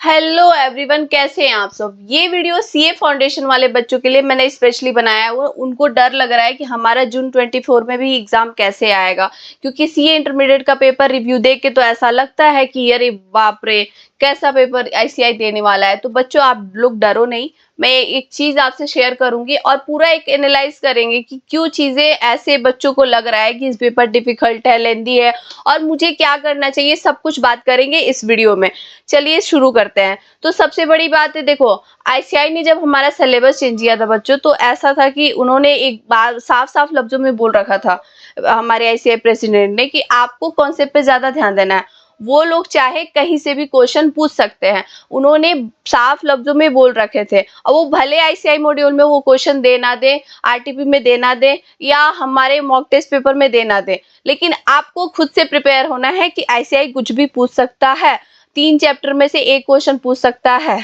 Hello everyone, कैसे हैं आप सब। ये वीडियो सीए फाउंडेशन वाले बच्चों के लिए मैंने स्पेशली बनाया है। वो उनको डर लग रहा है कि हमारा जून 24 में भी एग्जाम कैसे आएगा, क्योंकि सीए इंटरमीडिएट का पेपर रिव्यू देख के तो ऐसा लगता है कि अरे बाप रे, कैसा पेपर आईसीआई देने वाला है। तो बच्चों, आप लोग डरो नहीं। मैं एक चीज आपसे शेयर करूंगी और पूरा एक एनालाइज करेंगे कि क्यों चीजें ऐसे बच्चों को लग रहा है कि इस पेपर डिफिकल्ट है, लेंदी है, और मुझे क्या करना चाहिए, सब कुछ बात करेंगे इस वीडियो में। चलिए शुरू करते हैं। तो सबसे बड़ी बात है, देखो, आईसीआई ने जब हमारा सिलेबस चेंज किया था बच्चों, तो ऐसा था कि उन्होंने एक बार साफ साफ लफ्जों में बोल रखा था हमारे आईसीआई प्रेसिडेंट ने कि आपको कॉन्सेप्ट पे ज्यादा ध्यान देना है। वो लोग चाहे कहीं से भी क्वेश्चन पूछ सकते हैं, उन्होंने साफ लफ्जों में बोल रखे थे। और वो भले आईसीआई मॉड्यूल में वो क्वेश्चन दे ना दे, आरटीपी में दे ना दे, या हमारे मॉक टेस्ट पेपर में दे ना दे, लेकिन आपको खुद से प्रिपेयर होना है कि आईसीआई कुछ भी पूछ सकता है। 3 चैप्टर में से एक क्वेश्चन पूछ सकता है।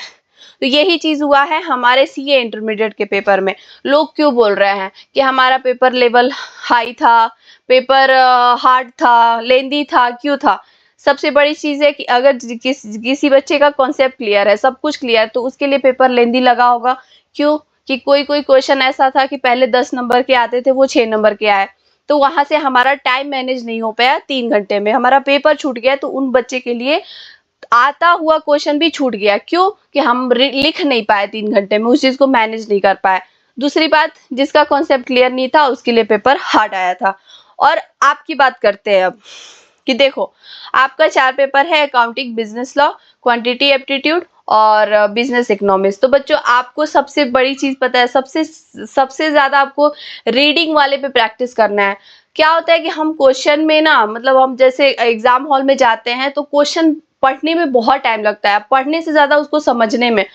तो यही चीज हुआ है हमारे सीए इंटरमीडिएट के पेपर में। लोग क्यों बोल रहे हैं कि हमारा पेपर लेवल हाई था, पेपर हार्ड था, लेंदी था, क्यों था? सबसे बड़ी चीज है कि अगर किसी बच्चे का कॉन्सेप्ट क्लियर है, सब कुछ क्लियर, तो उसके लिए पेपर लेंदी लगा होगा। क्यों? कि कोई कोई क्वेश्चन ऐसा था कि पहले 10 नंबर के आते थे, वो 6 नंबर के आए, तो वहां से हमारा टाइम मैनेज नहीं हो पाया। 3 घंटे में हमारा पेपर छूट गया। तो उन बच्चे के लिए आता हुआ क्वेश्चन भी छूट गया। क्यों? कि हम लिख नहीं पाए 3 घंटे में, उस चीज को मैनेज नहीं कर पाए। दूसरी बात, जिसका कॉन्सेप्ट क्लियर नहीं था उसके लिए पेपर हार्ड आया था। और आपकी बात करते हैं अब कि देखो, आपका 4 पेपर है, accounting, business law, quantity aptitude और बिजनेस इकोनॉमिक्स। तो बच्चों, आपको सबसे बड़ी चीज पता है, सबसे ज्यादा आपको रीडिंग वाले पे प्रैक्टिस करना है। क्या होता है कि हम क्वेश्चन में ना, मतलब हम जैसे एग्जाम हॉल में जाते हैं तो क्वेश्चन पढ़ने में बहुत टाइम लगता है, पढ़ने से ज्यादा उसको समझने में।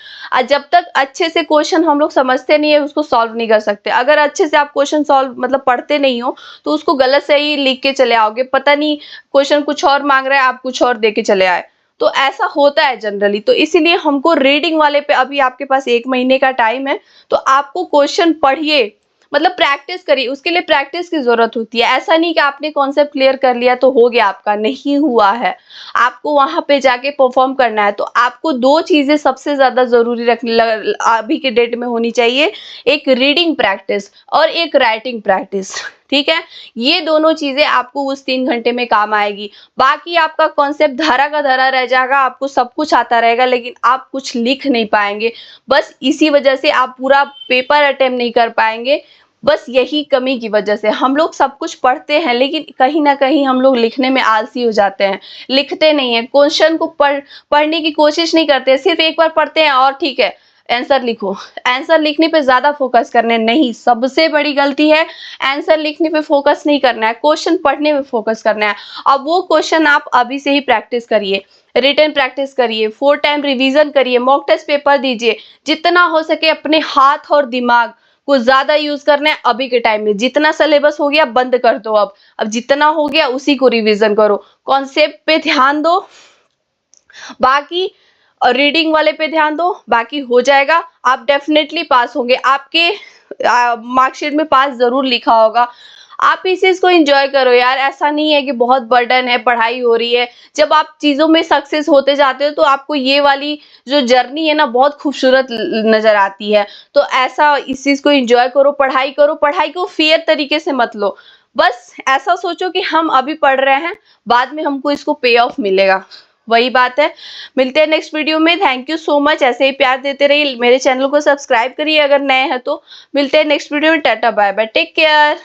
जब तक अच्छे से क्वेश्चन हम लोग समझते नहीं है, उसको सॉल्व नहीं कर सकते। अगर अच्छे से आप क्वेश्चन सॉल्व मतलब पढ़ते नहीं हो, तो उसको गलत सही लिख के चले आओगे, पता नहीं क्वेश्चन कुछ और मांग रहा है, आप कुछ और दे के चले आए। तो ऐसा होता है जनरली। तो इसीलिए हमको रीडिंग वाले पे, अभी आपके पास 1 महीने का टाइम है, तो आपको क्वेश्चन पढ़िए, मतलब प्रैक्टिस करिए। उसके लिए प्रैक्टिस की जरूरत होती है। ऐसा नहीं कि आपने कॉन्सेप्ट क्लियर कर लिया तो हो गया, आपका नहीं हुआ है। आपको वहां पे जाके परफॉर्म करना है। तो आपको 2 चीजें सबसे ज्यादा जरूरी रखने अभी के डेट में होनी चाहिए, एक रीडिंग प्रैक्टिस और एक राइटिंग प्रैक्टिस। ठीक है, ये दोनों चीजें आपको उस 3 घंटे में काम आएगी। बाकी आपका कॉन्सेप्ट धरा का धरा रह जाएगा, आपको सब कुछ आता रहेगा, लेकिन आप कुछ लिख नहीं पाएंगे। बस इसी वजह से आप पूरा पेपर अटेम्प्ट नहीं कर पाएंगे। बस यही कमी की वजह से हम लोग सब कुछ पढ़ते हैं, लेकिन कहीं ना कहीं हम लोग लिखने में आलसी हो जाते हैं, लिखते नहीं है, क्वेश्चन को पढ़ने की कोशिश नहीं करते, सिर्फ एक बार पढ़ते हैं और ठीक है आंसर लिखो। आंसर लिखने पे ज्यादा फोकस करने नहीं, सबसे बड़ी गलती है आंसर लिखने पे फोकस नहीं करना है, क्वेश्चन पढ़ने में फोकस करना है। अब वो क्वेश्चन आप अभी से ही प्रैक्टिस करिए, रिटन प्रैक्टिस करिए, 4 टाइम रिवीजन करिए, मॉक टेस्ट पेपर दीजिए। जितना हो सके अपने हाथ और दिमाग को ज्यादा यूज करना है अभी के टाइम में। जितना सिलेबस हो गया बंद कर दो, अब जितना हो गया उसी को रिवीजन करो, कॉन्सेप्ट पे ध्यान दो, बाकी रीडिंग वाले पे ध्यान दो, बाकी हो जाएगा। आप डेफिनेटली पास होंगे, आपके मार्कशीट में पास जरूर लिखा होगा। आप इस चीज को एंजॉय करो यार, ऐसा नहीं है कि बहुत बर्डन है, पढ़ाई हो रही है। जब आप चीजों में सक्सेस होते जाते हो तो आपको ये वाली जो जर्नी है ना, बहुत खूबसूरत नजर आती है। तो ऐसा इस चीज को एंजॉय करो, पढ़ाई को फेयर तरीके से मत लो। बस ऐसा सोचो कि हम अभी पढ़ रहे हैं, बाद में हमको इसको पे ऑफ मिलेगा। वही बात है। मिलते हैं नेक्स्ट वीडियो में। थैंक यू सो मच, ऐसे ही प्यार देते रहिए। मेरे चैनल को सब्सक्राइब करिए अगर नए हैं तो। मिलते हैं नेक्स्ट वीडियो में। Tata bye bye, take care.